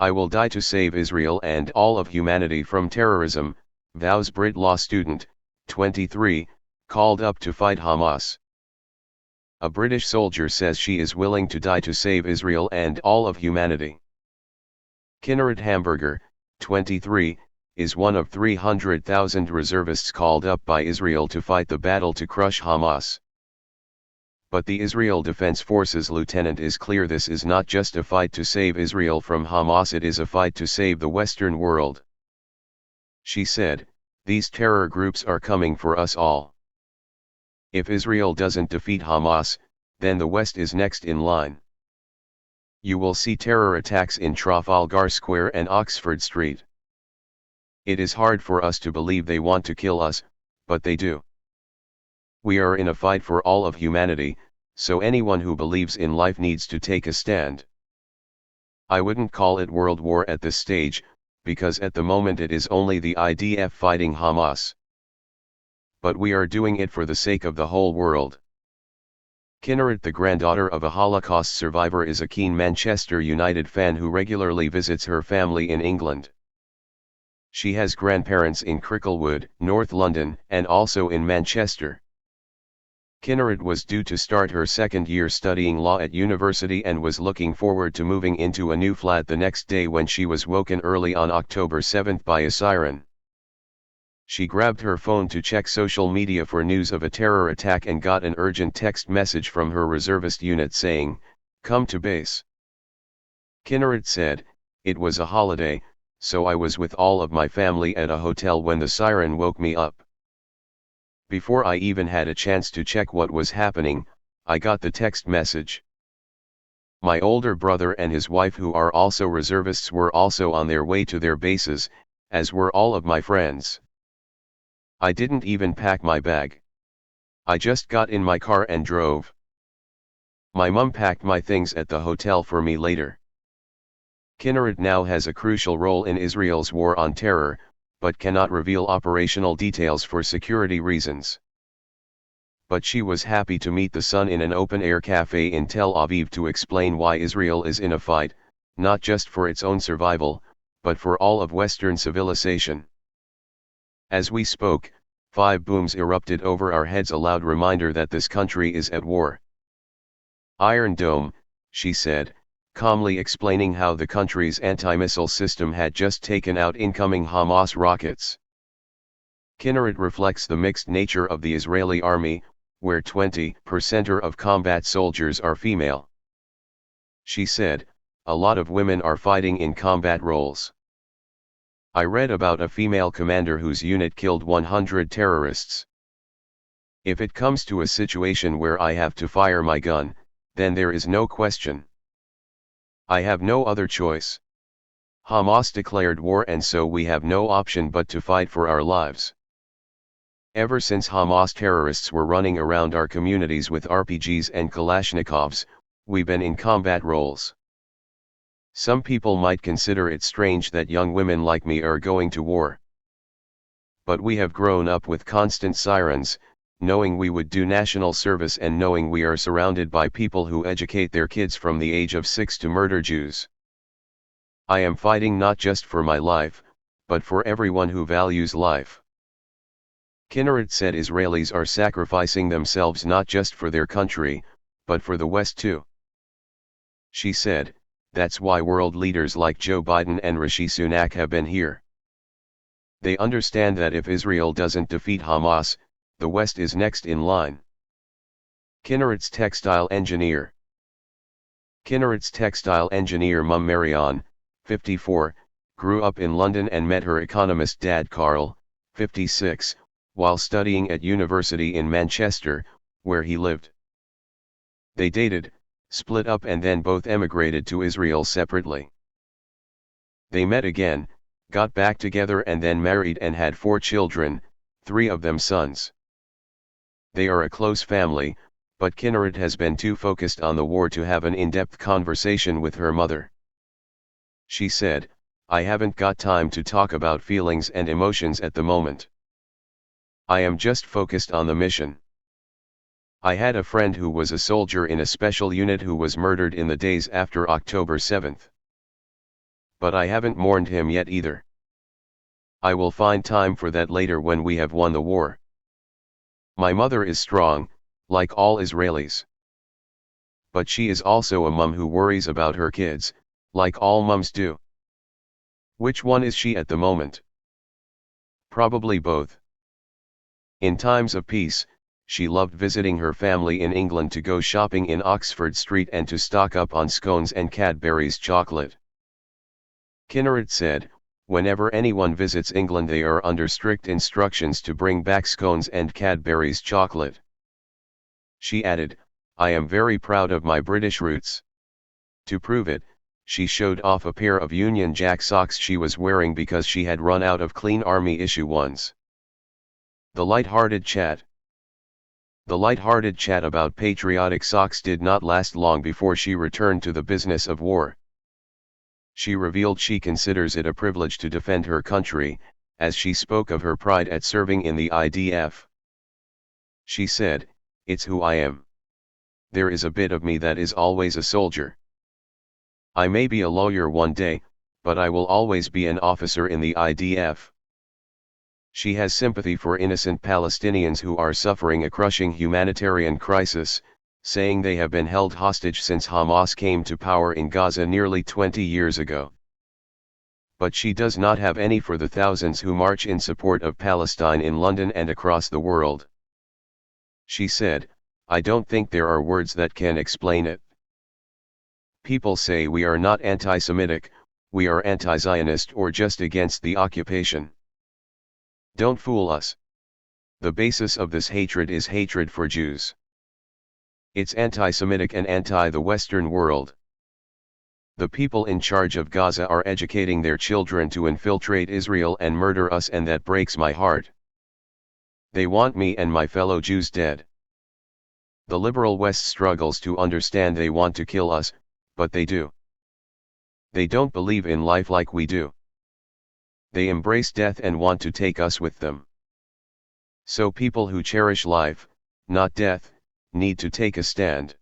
I will die to save Israel and all of humanity from terrorism, vows Brit law student, 23, called up to fight Hamas. A British soldier says she is willing to die to save Israel and all of humanity. Kinneret Hamburger, 23, is one of 300,000 reservists called up by Israel to fight the battle to crush Hamas. But the Israel Defense Forces lieutenant is clear this is not just a fight to save Israel from Hamas, it is a fight to save the Western world. She said, "These terror groups are coming for us all. If Israel doesn't defeat Hamas, then the West is next in line. You will see terror attacks in Trafalgar Square and Oxford Street. It is hard for us to believe they want to kill us, but they do. We are in a fight for all of humanity, so anyone who believes in life needs to take a stand. I wouldn't call it World War at this stage, because at the moment it is only the IDF fighting Hamas. But we are doing it for the sake of the whole world." Kinneret, the granddaughter of a Holocaust survivor, is a keen Manchester United fan who regularly visits her family in England. She has grandparents in Cricklewood, North London, and also in Manchester. Kinneret was due to start her second year studying law at university and was looking forward to moving into a new flat the next day when she was woken early on October 7 by a siren. She grabbed her phone to check social media for news of a terror attack and got an urgent text message from her reservist unit saying, "Come to base." Kinneret said, "It was a holiday, so I was with all of my family at a hotel when the siren woke me up. Before I even had a chance to check what was happening, I got the text message. My older brother and his wife, who are also reservists, were also on their way to their bases, as were all of my friends. I didn't even pack my bag. I just got in my car and drove. My mum packed my things at the hotel for me later." Kinneret now has a crucial role in Israel's war on terror, but cannot reveal operational details for security reasons. But she was happy to meet the Sun in an open-air cafe in Tel Aviv to explain why Israel is in a fight, not just for its own survival, but for all of Western civilization. As we spoke, 5 booms erupted over our heads, a loud reminder that this country is at war. Iron Dome, she said, calmly explaining how the country's anti-missile system had just taken out incoming Hamas rockets. Kinneret reflects the mixed nature of the Israeli army, where 20% of combat soldiers are female. She said, "A lot of women are fighting in combat roles. I read about a female commander whose unit killed 100 terrorists. If it comes to a situation where I have to fire my gun, then there is no question. I have no other choice. Hamas declared war, and so we have no option but to fight for our lives. Ever since Hamas terrorists were running around our communities with RPGs and Kalashnikovs, we've been in combat roles. Some people might consider it strange that young women like me are going to war. But we have grown up with constant sirens, knowing we would do national service and knowing we are surrounded by people who educate their kids from the age of 6 to murder Jews. I am fighting not just for my life, but for everyone who values life." Kinneret said Israelis are sacrificing themselves not just for their country, but for the West too. She said, "That's why world leaders like Joe Biden and Rishi Sunak have been here. They understand that if Israel doesn't defeat Hamas, the West is next in line." Kinneret's textile engineer. Kinneret's textile engineer mum Marianne, 54, grew up in London and met her economist dad Carl, 56, while studying at university in Manchester, where he lived. They dated, split up, and then both emigrated to Israel separately. They met again, got back together, and then married and had 4 children, 3 of them sons. They are a close family, but Kinneret has been too focused on the war to have an in-depth conversation with her mother. She said, "I haven't got time to talk about feelings and emotions at the moment. I am just focused on the mission. I had a friend who was a soldier in a special unit who was murdered in the days after October 7th. but I haven't mourned him yet either. I will find time for that later when we have won the war. My mother is strong, like all Israelis. But she is also a mum who worries about her kids, like all mums do. Which one is she at the moment? Probably both. In times of peace, she loved visiting her family in England to go shopping in Oxford Street and to stock up on scones and Cadbury's chocolate. Kinneret said, whenever anyone visits England they are under strict instructions to bring back scones and Cadbury's chocolate. She added, I am very proud of my British roots. To prove it, she showed off a pair of Union Jack socks she was wearing because she had run out of clean army issue ones. The light-hearted chat. The light-hearted chat about patriotic socks did not last long before she returned to the business of war. She revealed she considers it a privilege to defend her country, as she spoke of her pride at serving in the IDF. She said, "It's who I am. There is a bit of me that is always a soldier. I may be a lawyer one day, but I will always be an officer in the IDF." She has sympathy for innocent Palestinians who are suffering a crushing humanitarian crisis, saying they have been held hostage since Hamas came to power in Gaza nearly 20 years ago. But she does not have any for the thousands who march in support of Palestine in London and across the world. She said, "I don't think there are words that can explain it. People say we are not anti-Semitic, we are anti-Zionist or just against the occupation. Don't fool us. The basis of this hatred is hatred for Jews. It's anti-Semitic and anti the Western world. The people in charge of Gaza are educating their children to infiltrate Israel and murder us, and that breaks my heart. They want me and my fellow Jews dead. The liberal West struggles to understand they want to kill us, but they do. They don't believe in life like we do. They embrace death and want to take us with them. So people who cherish life, not death, need to take a stand.